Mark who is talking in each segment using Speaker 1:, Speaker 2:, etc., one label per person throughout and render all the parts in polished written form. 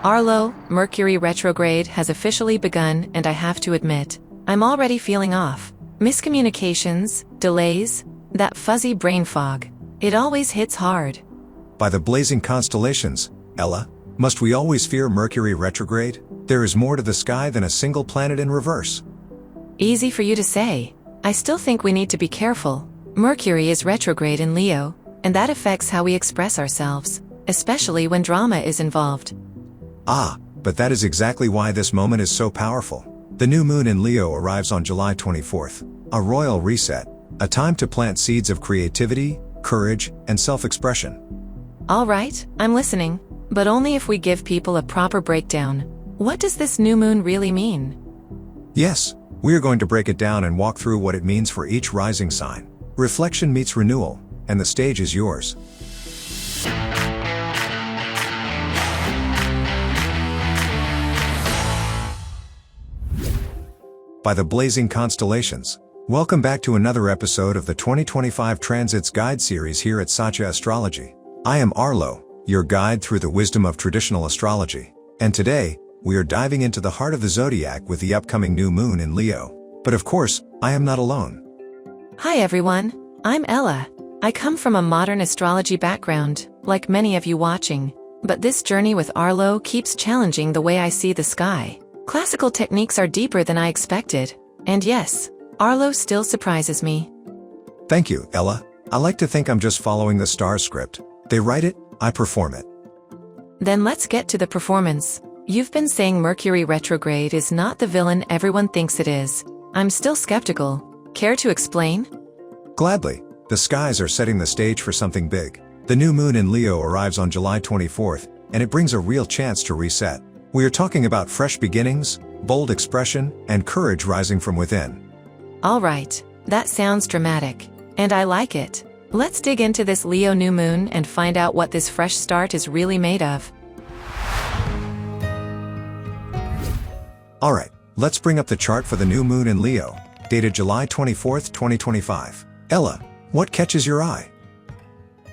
Speaker 1: Arlo, Mercury retrograde has officially begun, and I have to admit, I'm already feeling off. Miscommunications, delays, that fuzzy brain fog. It always hits hard.
Speaker 2: By the blazing constellations, Ella, must we always fear Mercury retrograde? There is more to the sky than a single planet in reverse.
Speaker 1: Easy for you to say. I still think we need to be careful. Mercury is retrograde in Leo, and that affects how we express ourselves, especially when drama is involved.
Speaker 2: But that is exactly why this moment is so powerful. The new moon in Leo arrives on July 24th, a royal reset, a time to plant seeds of creativity, courage, and self-expression.
Speaker 1: All right, I'm listening, but only if we give people a proper breakdown. What does this new moon really mean?
Speaker 2: Yes, we are going to break it down and walk through what it means for each rising sign. Reflection meets renewal, and the stage is yours. By the blazing constellations. Welcome back to another episode of the 2025 Transits Guide series here at Satya Astrology. I am Arlo, your guide through the wisdom of traditional astrology. And today, we are diving into the heart of the zodiac with the upcoming new moon in Leo. But of course, I am not alone.
Speaker 1: Hi everyone, I'm Ella. I come from a modern astrology background, like many of you watching. But this journey with Arlo keeps challenging the way I see the sky. Classical techniques are deeper than I expected. And yes, Arlo still surprises me.
Speaker 2: Thank you, Ella. I like to think I'm just following the star script. They write it, I perform it.
Speaker 1: Then let's get to the performance. You've been saying Mercury retrograde is not the villain everyone thinks it is. I'm still skeptical. Care to explain?
Speaker 2: Gladly. The skies are setting the stage for something big. The new moon in Leo arrives on July 24th, and it brings a real chance to reset. We are talking about fresh beginnings, bold expression, and courage rising from within.
Speaker 1: All right, that sounds dramatic. And I like it. Let's dig into this Leo new moon and find out what this fresh start is really made of.
Speaker 2: Alright, let's bring up the chart for the new moon in Leo, dated July 24th, 2025. Ella, what catches your eye?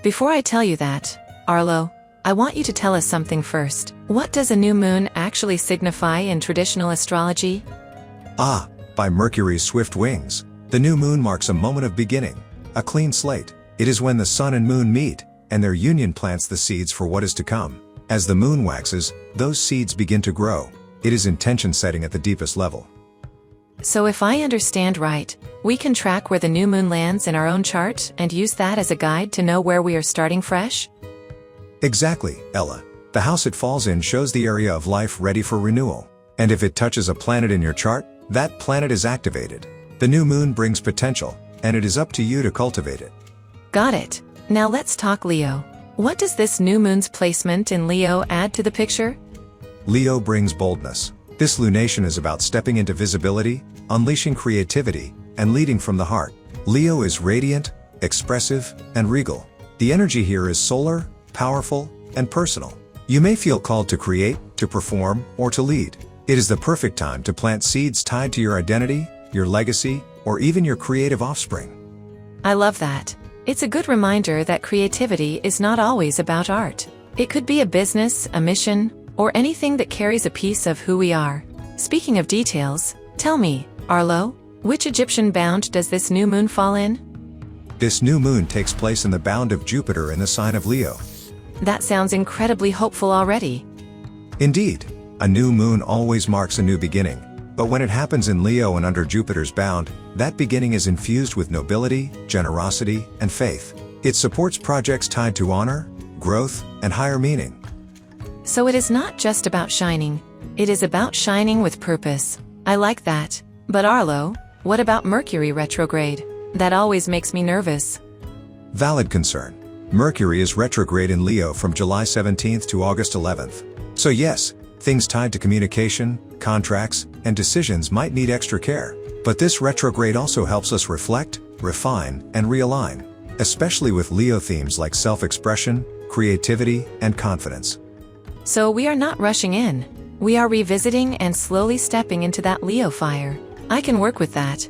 Speaker 1: Before I tell you that, Arlo, I want you to tell us something first. What does a new moon actually signify in traditional astrology?
Speaker 2: By Mercury's swift wings, the new moon marks a moment of beginning, a clean slate. It is when the sun and moon meet, and their union plants the seeds for what is to come. As the moon waxes, those seeds begin to grow. It is intention setting at the deepest level.
Speaker 1: So if I understand right, we can track where the new moon lands in our own chart and use that as a guide to know where we are starting fresh?
Speaker 2: Exactly, Ella. The house it falls in shows the area of life ready for renewal. And if it touches a planet in your chart, that planet is activated. The new moon brings potential, and it is up to you to cultivate it.
Speaker 1: Got it. Now let's talk Leo. What does this new moon's placement in Leo add to the picture?
Speaker 2: Leo brings boldness. This lunation is about stepping into visibility, unleashing creativity, and leading from the heart. Leo is radiant, expressive, and regal. The energy here is solar, powerful, and personal. You may feel called to create, to perform, or to lead. It is the perfect time to plant seeds tied to your identity, your legacy, or even your creative offspring.
Speaker 1: I love that. It's a good reminder that creativity is not always about art. It could be a business, a mission, or anything that carries a piece of who we are. Speaking of details, tell me, Arlo, which Egyptian bound does this new moon fall in?
Speaker 2: This new moon takes place in the bound of Jupiter in the sign of Leo.
Speaker 1: That sounds incredibly hopeful already.
Speaker 2: Indeed, a new moon always marks a new beginning, but when it happens in Leo and under Jupiter's bound, that beginning is infused with nobility, generosity, and faith. It supports projects tied to honor, growth, and higher meaning.
Speaker 1: So it is not just about shining, it is about shining with purpose. I like that. But Arlo, what about Mercury retrograde? That always makes me nervous.
Speaker 2: Valid concern. Mercury is retrograde in Leo from July 17th to August 11th. So yes, things tied to communication, contracts, and decisions might need extra care. But this retrograde also helps us reflect, refine, and realign, especially with Leo themes like self-expression, creativity, and confidence.
Speaker 1: So we are not rushing in. We are revisiting and slowly stepping into that Leo fire. I can work with that.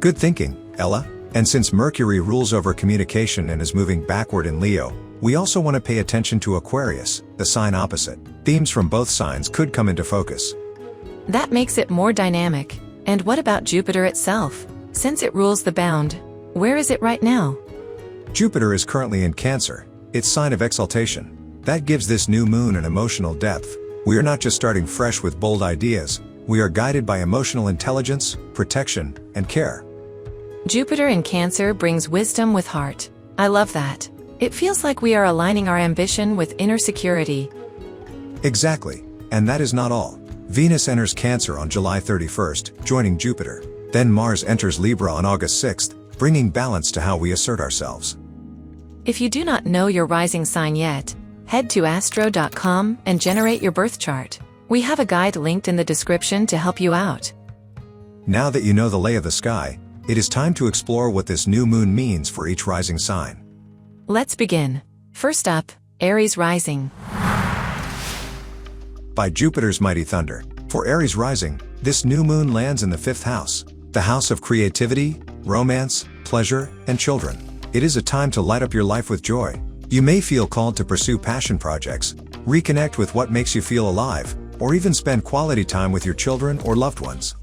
Speaker 2: Good thinking, Ella. And since Mercury rules over communication and is moving backward in Leo, we also want to pay attention to Aquarius, the sign opposite. Themes from both signs could come into focus.
Speaker 1: That makes it more dynamic. And what about Jupiter itself? Since it rules the bound, where is it right now?
Speaker 2: Jupiter is currently in Cancer, its sign of exaltation. That gives this new moon an emotional depth. We are not just starting fresh with bold ideas, we are guided by emotional intelligence, protection, and care.
Speaker 1: Jupiter in Cancer brings wisdom with heart. I love that. It feels like we are aligning our ambition with inner security.
Speaker 2: Exactly. And that is not all. Venus enters Cancer on July 31st, joining Jupiter. Then Mars enters Libra on August 6th, bringing balance to how we assert ourselves.
Speaker 1: If you do not know your rising sign yet, head to astro.com and generate your birth chart. We have a guide linked in the description to help you out.
Speaker 2: Now that you know the lay of the sky, it is time to explore what this new moon means for each rising sign.
Speaker 1: Let's begin. First up, Aries Rising.
Speaker 2: By Jupiter's mighty thunder. For Aries Rising, this new moon lands in the 5th house, the house of creativity, romance, pleasure, and children. It is a time to light up your life with joy. You may feel called to pursue passion projects, reconnect with what makes you feel alive, or even spend quality time with your children or loved ones.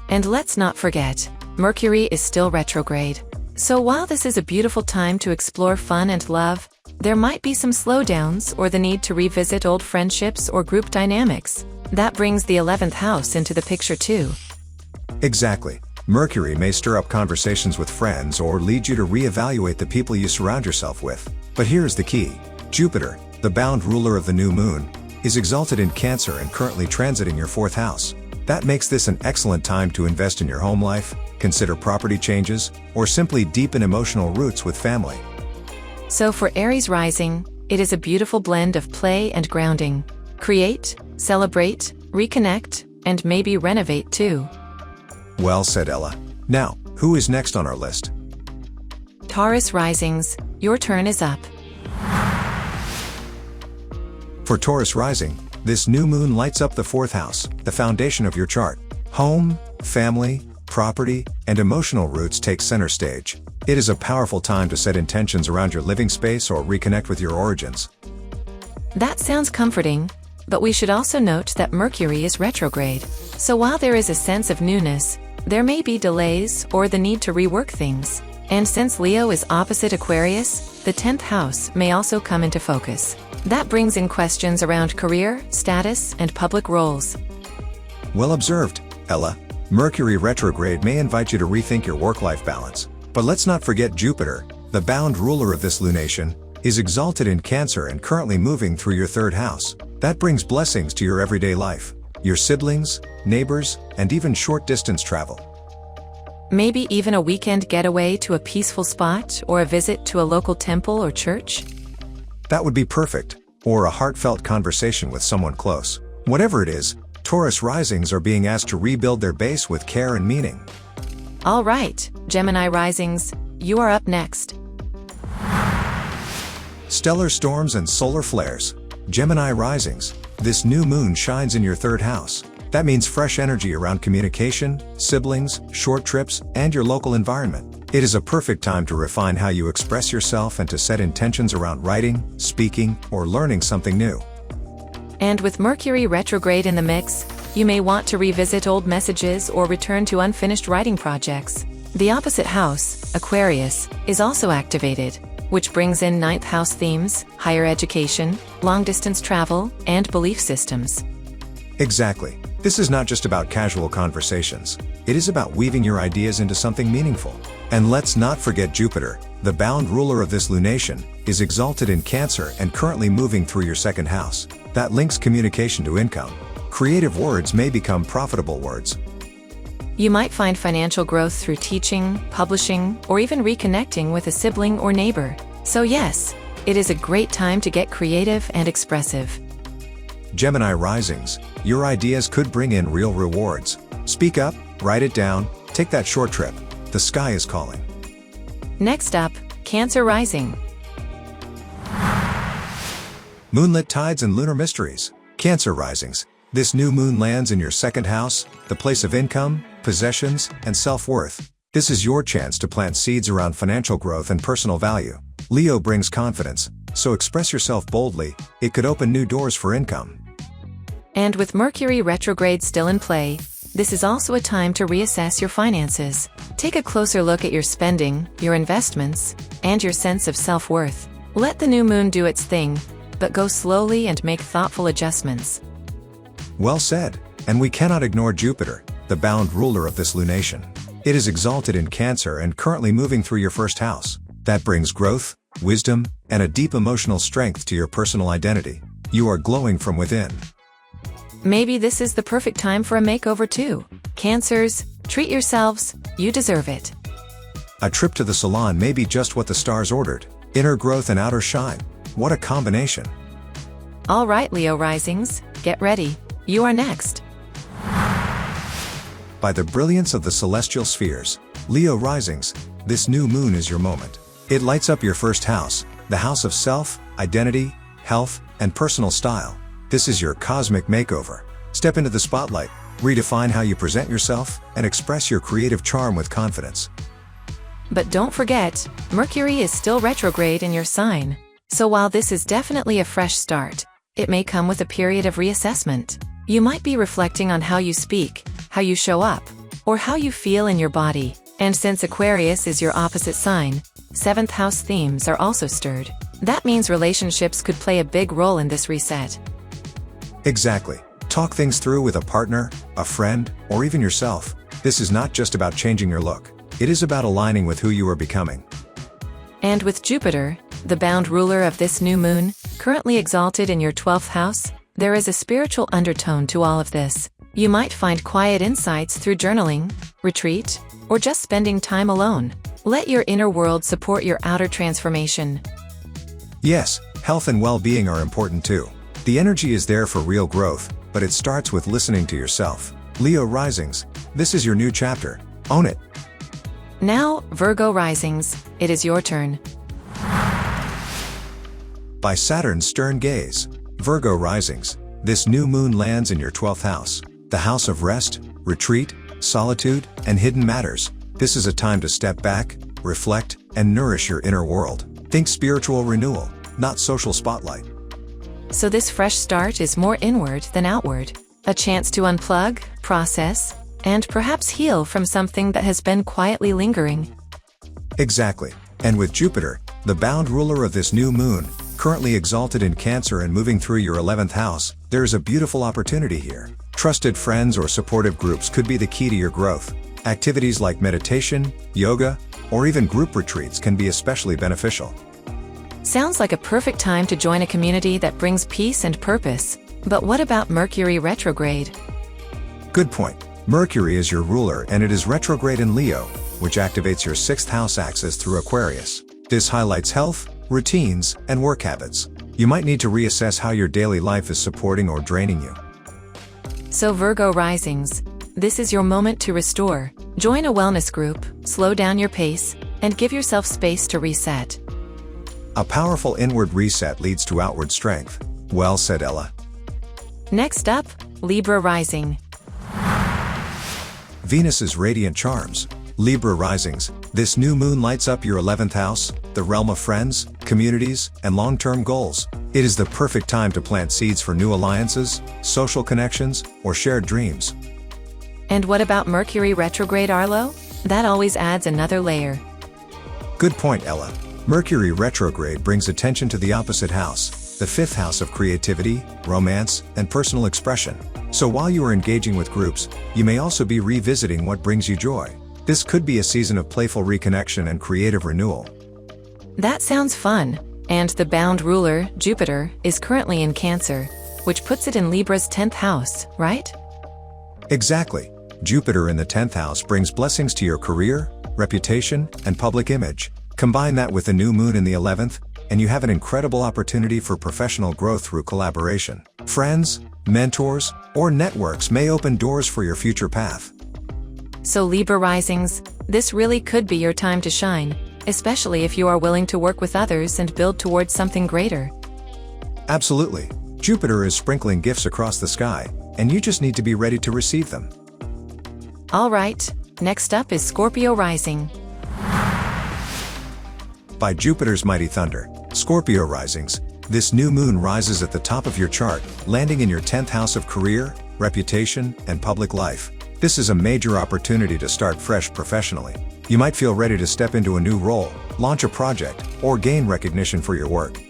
Speaker 1: And let's not forget, Mercury is still retrograde. So while this is a beautiful time to explore fun and love, there might be some slowdowns or the need to revisit old friendships or group dynamics. That brings the 11th house into the picture too.
Speaker 2: Exactly. Mercury may stir up conversations with friends or lead you to reevaluate the people you surround yourself with. But here's the key. Jupiter, the bound ruler of the new moon, is exalted in Cancer and currently transiting your 4th house. That makes this an excellent time to invest in your home life, consider property changes, or simply deepen emotional roots with family.
Speaker 1: So for Aries Rising, it is a beautiful blend of play and grounding. Create, celebrate, reconnect, and maybe renovate too.
Speaker 2: Well said, Ella. Now, who is next on our list?
Speaker 1: Taurus Risings, your turn is up.
Speaker 2: For Taurus Rising, this new moon lights up the 4th house, the foundation of your chart. Home, family, property, and emotional roots take center stage. It is a powerful time to set intentions around your living space or reconnect with your origins.
Speaker 1: That sounds comforting, but we should also note that Mercury is retrograde. So while there is a sense of newness, there may be delays or the need to rework things. And since Leo is opposite Aquarius, the 10th house may also come into focus. That brings in questions around career, status, and public roles.
Speaker 2: Well observed, Ella. Mercury retrograde may invite you to rethink your work-life balance. But let's not forget Jupiter, the bound ruler of this lunation, is exalted in Cancer and currently moving through your 3rd house. That brings blessings to your everyday life, your siblings, neighbors, and even short-distance travel.
Speaker 1: Maybe even a weekend getaway to a peaceful spot or a visit to a local temple or church?
Speaker 2: That would be perfect, or a heartfelt conversation with someone close. Whatever it is, Taurus Risings are being asked to rebuild their base with care and meaning.
Speaker 1: All right, Gemini Risings, you are up next.
Speaker 2: Stellar storms and solar flares. Gemini Risings, this new moon shines in your 3rd house. That means fresh energy around communication, siblings, short trips, and your local environment. It is a perfect time to refine how you express yourself and to set intentions around writing, speaking, or learning something new.
Speaker 1: And with Mercury retrograde in the mix, you may want to revisit old messages or return to unfinished writing projects. The opposite house, Aquarius, is also activated, which brings in 9th house themes, higher education, long-distance travel, and belief systems.
Speaker 2: Exactly. This is not just about casual conversations. It is about weaving your ideas into something meaningful. And let's not forget Jupiter, the bound ruler of this lunation, is exalted in Cancer and currently moving through your 2nd house. That links communication to income. Creative words may become profitable words.
Speaker 1: You might find financial growth through teaching, publishing, or even reconnecting with a sibling or neighbor. So yes, it is a great time to get creative and expressive.
Speaker 2: Gemini Risings, your ideas could bring in real rewards. Speak up, write it down, take that short trip. The sky is calling.
Speaker 1: Next up, Cancer Rising.
Speaker 2: Moonlit tides and lunar mysteries. Cancer Risings. This new moon lands in your 2nd house, the place of income, possessions, and self-worth. This is your chance to plant seeds around financial growth and personal value. Leo brings confidence, so express yourself boldly. It could open new doors for income.
Speaker 1: And with Mercury retrograde still in play, this is also a time to reassess your finances. Take a closer look at your spending, your investments, and your sense of self-worth. Let the new moon do its thing, but go slowly and make thoughtful adjustments.
Speaker 2: Well said. And we cannot ignore Jupiter, the bound ruler of this lunation. It is exalted in Cancer and currently moving through your first house. That brings growth, wisdom, and a deep emotional strength to your personal identity. You are glowing from within.
Speaker 1: Maybe this is the perfect time for a makeover too. Cancers, treat yourselves, you deserve it.
Speaker 2: A trip to the salon may be just what the stars ordered. Inner growth and outer shine. What a combination.
Speaker 1: All right, Leo Risings, get ready. You are next.
Speaker 2: By the brilliance of the celestial spheres, Leo Risings, this new moon is your moment. It lights up your first house, the house of self, identity, health, and personal style. This is your cosmic makeover. Step into the spotlight, redefine how you present yourself, and express your creative charm with confidence.
Speaker 1: But don't forget, Mercury is still retrograde in your sign. So while this is definitely a fresh start, it may come with a period of reassessment. You might be reflecting on how you speak, how you show up, or how you feel in your body. And since Aquarius is your opposite sign, 7th house themes are also stirred. That means relationships could play a big role in this reset.
Speaker 2: Exactly. Talk things through with a partner, a friend, or even yourself. This is not just about changing your look. It is about aligning with who you are becoming.
Speaker 1: And with Jupiter, the bound ruler of this new moon, currently exalted in your 12th house, there is a spiritual undertone to all of this. You might find quiet insights through journaling, retreat, or just spending time alone. Let your inner world support your outer transformation.
Speaker 2: Yes, health and well-being are important too. The energy is there for real growth, but it starts with listening to yourself. Leo Risings, this is your new chapter. Own it.
Speaker 1: Now, Virgo Risings, it is your turn.
Speaker 2: By Saturn's stern gaze, Virgo Risings, this new moon lands in your 12th house, the house of rest, retreat, solitude, and hidden matters. This is a time to step back, reflect, and nourish your inner world. Think spiritual renewal, not social spotlight.
Speaker 1: So this fresh start is more inward than outward. A chance to unplug, process, and perhaps heal from something that has been quietly lingering.
Speaker 2: Exactly. And with Jupiter, the bound ruler of this new moon, currently exalted in Cancer and moving through your 11th house, there is a beautiful opportunity here. Trusted friends or supportive groups could be the key to your growth. Activities like meditation, yoga, or even group retreats can be especially beneficial.
Speaker 1: Sounds like a perfect time to join a community that brings peace and purpose. But what about Mercury retrograde?
Speaker 2: Good point. Mercury is your ruler and it is retrograde in Leo, which activates your 6th house axis through Aquarius. This highlights health, routines, and work habits. You might need to reassess how your daily life is supporting or draining you.
Speaker 1: So Virgo Risings, this is your moment to restore. Join a wellness group, slow down your pace, and give yourself space to reset.
Speaker 2: A powerful inward reset leads to outward strength. Well said, Ella.
Speaker 1: Next up, Libra Rising.
Speaker 2: Venus's radiant charms. Libra Risings, this new moon lights up your 11th house, the realm of friends, communities, and long-term goals. It is the perfect time to plant seeds for new alliances, social connections, or shared dreams.
Speaker 1: And what about Mercury retrograde, Arlo? That always adds another layer.
Speaker 2: Good point, Ella. Mercury retrograde brings attention to the opposite house, the 5th house of creativity, romance, and personal expression. So while you are engaging with groups, you may also be revisiting what brings you joy. This could be a season of playful reconnection and creative renewal.
Speaker 1: That sounds fun. And the bound ruler, Jupiter, is currently in Cancer, which puts it in Libra's 10th house, right?
Speaker 2: Exactly. Jupiter in the 10th house brings blessings to your career, reputation, and public image. Combine that with the new moon in the 11th, and you have an incredible opportunity for professional growth through collaboration. Friends, mentors, or networks may open doors for your future path.
Speaker 1: So Libra Risings, this really could be your time to shine, especially if you are willing to work with others and build towards something greater.
Speaker 2: Absolutely. Jupiter is sprinkling gifts across the sky, and you just need to be ready to receive them.
Speaker 1: All right, Next up is Scorpio Rising.
Speaker 2: By Jupiter's mighty thunder, Scorpio Risings, this new moon rises at the top of your chart, landing in your 10th house of career, reputation, and public life. This is a major opportunity to start fresh professionally. You might feel ready to step into a new role, launch a project, or gain recognition for your work.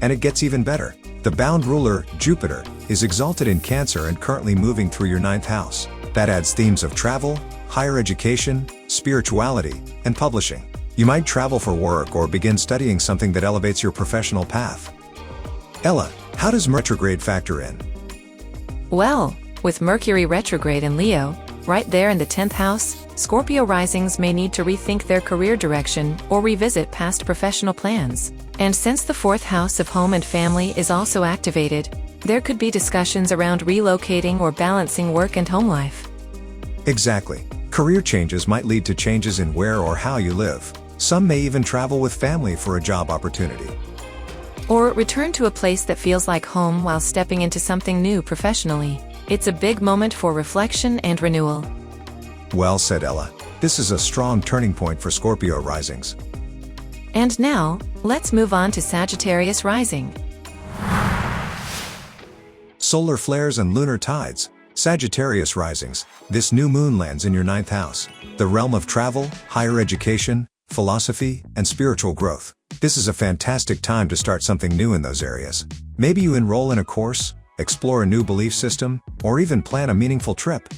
Speaker 2: And it gets even better. The bound ruler, Jupiter, is exalted in Cancer and currently moving through your 9th house. That adds themes of travel, higher education, spirituality, and publishing. You might travel for work or begin studying something that elevates your professional path. Ella, how does retrograde factor in?
Speaker 1: Well, with Mercury retrograde in Leo, right there in the 10th house, Scorpio Risings may need to rethink their career direction or revisit past professional plans. And since the 4th house of home and family is also activated, there could be discussions around relocating or balancing work and home life.
Speaker 2: Exactly. Career changes might lead to changes in where or how you live. Some may even travel with family for a job opportunity.
Speaker 1: Or return to a place that feels like home while stepping into something new professionally. It's a big moment for reflection and renewal.
Speaker 2: Well said, Ella. This is a strong turning point for Scorpio Risings.
Speaker 1: And now, let's move on to Sagittarius Rising.
Speaker 2: Solar flares and lunar tides. Sagittarius Risings, this new moon lands in your 9th house, the realm of travel, higher education, philosophy, and spiritual growth. This is a fantastic time to start something new in those areas. Maybe you enroll in a course, explore a new belief system, or even plan a meaningful trip.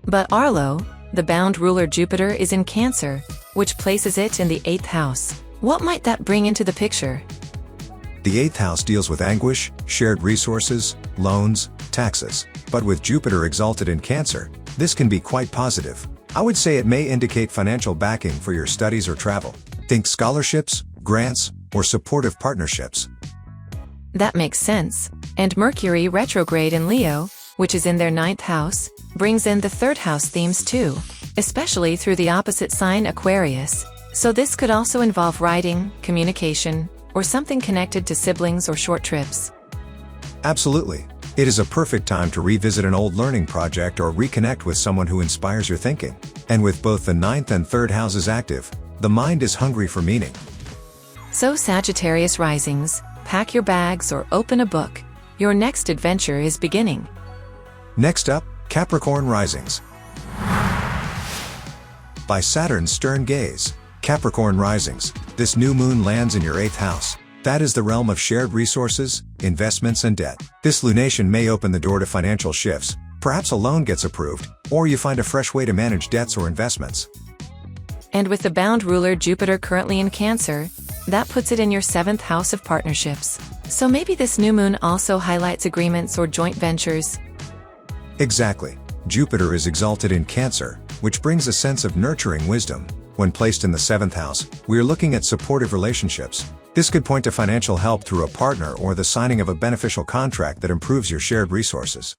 Speaker 1: But Arlo, the bound ruler Jupiter, is in Cancer, which places it in the 8th house. What might that bring into the picture?
Speaker 2: The 8th house deals with anguish, shared resources, loans, taxes. But with Jupiter exalted in Cancer, this can be quite positive. I would say it may indicate financial backing for your studies or travel. Think scholarships, grants, or supportive partnerships.
Speaker 1: That makes sense. And Mercury retrograde in Leo, which is in their 9th house, brings in the 3rd house themes too, especially through the opposite sign Aquarius. So this could also involve writing, communication, or something connected to siblings or short trips.
Speaker 2: Absolutely. It is a perfect time to revisit an old learning project or reconnect with someone who inspires your thinking. And with both the 9th and 3rd houses active, the mind is hungry for meaning.
Speaker 1: So Sagittarius Risings, pack your bags or open a book. Your next adventure is beginning.
Speaker 2: Next up, Capricorn Risings. By Saturn's stern gaze, Capricorn Risings, this new moon lands in your 8th house. That is the realm of shared resources, investments, and debt. This lunation may open the door to financial shifts. Perhaps a loan gets approved, or you find a fresh way to manage debts or investments.
Speaker 1: And with the bound ruler Jupiter currently in Cancer, that puts it in your 7th house of partnerships. So maybe this new moon also highlights agreements or joint ventures.
Speaker 2: Exactly. Jupiter is exalted in Cancer, which brings a sense of nurturing wisdom. When placed in the 7th house, we are looking at supportive relationships. This could point to financial help through a partner or the signing of a beneficial contract that improves your shared resources.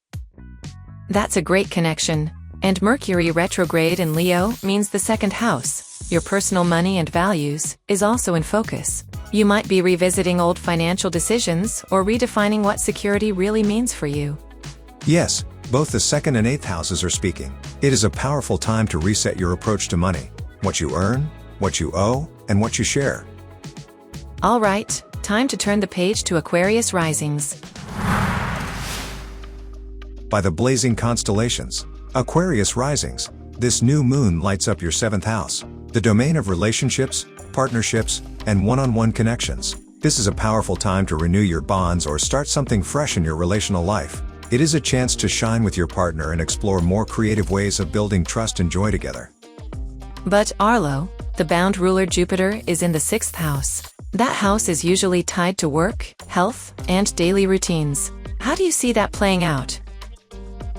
Speaker 1: That's a great connection. And Mercury retrograde in Leo means the 2nd house, your personal money and values, is also in focus. You might be revisiting old financial decisions or redefining what security really means for you.
Speaker 2: Yes, both the 2nd and 8th houses are speaking. It is a powerful time to reset your approach to money, what you earn, what you owe, and what you share.
Speaker 1: All right, time to turn the page to Aquarius Risings.
Speaker 2: By the blazing constellations, Aquarius Risings, this new moon lights up your 7th house, the domain of relationships, partnerships, and one-on-one connections. This is a powerful time to renew your bonds or start something fresh in your relational life. It is a chance to shine with your partner and explore more creative ways of building trust and joy together.
Speaker 1: But Arlo, the bound ruler Jupiter, is in the 6th house. That house is usually tied to work, health, and daily routines. How do you see that playing out?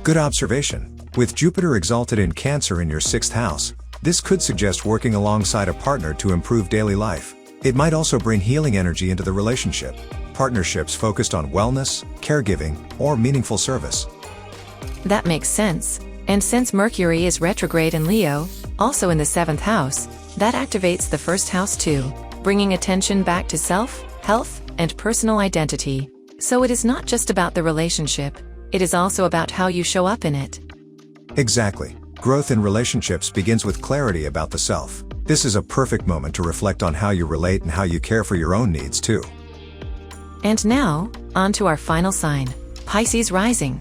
Speaker 2: Good observation. With Jupiter exalted in Cancer in your 6th house, this could suggest working alongside a partner to improve daily life. It might also bring healing energy into the relationship. Partnerships focused on wellness, caregiving, or meaningful service.
Speaker 1: That makes sense. And since Mercury is retrograde in Leo, also in the 7th house, that activates the 1st house too, bringing attention back to self, health, and personal identity. So it is not just about the relationship, it is also about how you show up in it.
Speaker 2: Exactly. Growth in relationships begins with clarity about the self. This is a perfect moment to reflect on how you relate and how you care for your own needs too.
Speaker 1: And now, on to our final sign, Pisces Rising.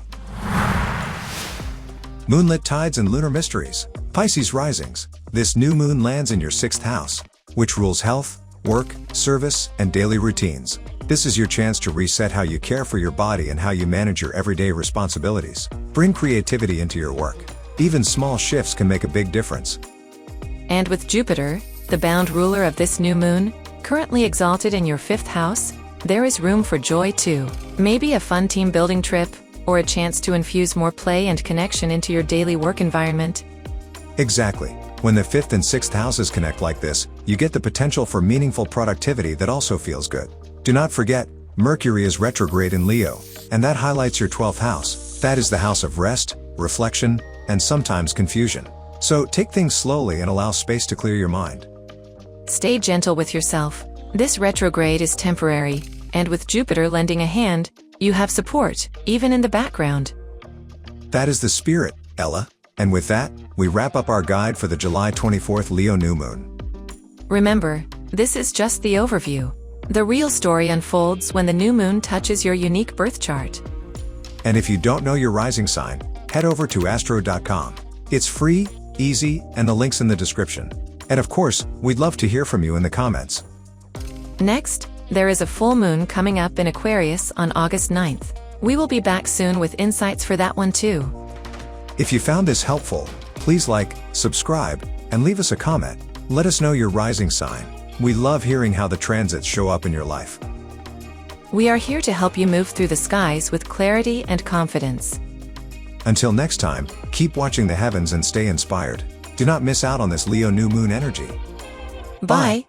Speaker 2: Moonlit tides and lunar mysteries. Pisces Risings. This new moon lands in your 6th house, which rules health, work, service, and daily routines. This is your chance to reset how you care for your body and how you manage your everyday responsibilities. Bring creativity into your work. Even small shifts can make a big difference.
Speaker 1: And with Jupiter, the bound ruler of this new moon, currently exalted in your 5th house, there is room for joy too. Maybe a fun team building trip, or a chance to infuse more play and connection into your daily work environment.
Speaker 2: Exactly. When the 5th and 6th houses connect like this, you get the potential for meaningful productivity that also feels good. Do not forget, Mercury is retrograde in Leo, and that highlights your 12th house. That is the house of rest, reflection, and sometimes confusion. So take things slowly and allow space to clear your mind.
Speaker 1: Stay gentle with yourself. This retrograde is temporary, and with Jupiter lending a hand, you have support, even in the background.
Speaker 2: That is the spirit, Ella. And with that, we wrap up our guide for the July 24th Leo new moon.
Speaker 1: Remember, this is just the overview. The real story unfolds when the new moon touches your unique birth chart.
Speaker 2: And if you don't know your rising sign, head over to astro.com. It's free, easy, and the link's in the description. And of course, we'd love to hear from you in the comments.
Speaker 1: Next, there is a full moon coming up in Aquarius on August 9th. We will be back soon with insights for that one too.
Speaker 2: If you found this helpful, please like, subscribe, and leave us a comment. Let us know your rising sign. We love hearing how the transits show up in your life.
Speaker 1: We are here to help you move through the skies with clarity and confidence.
Speaker 2: Until next time, keep watching the heavens and stay inspired. Do not miss out on this Leo new moon energy.
Speaker 1: Bye.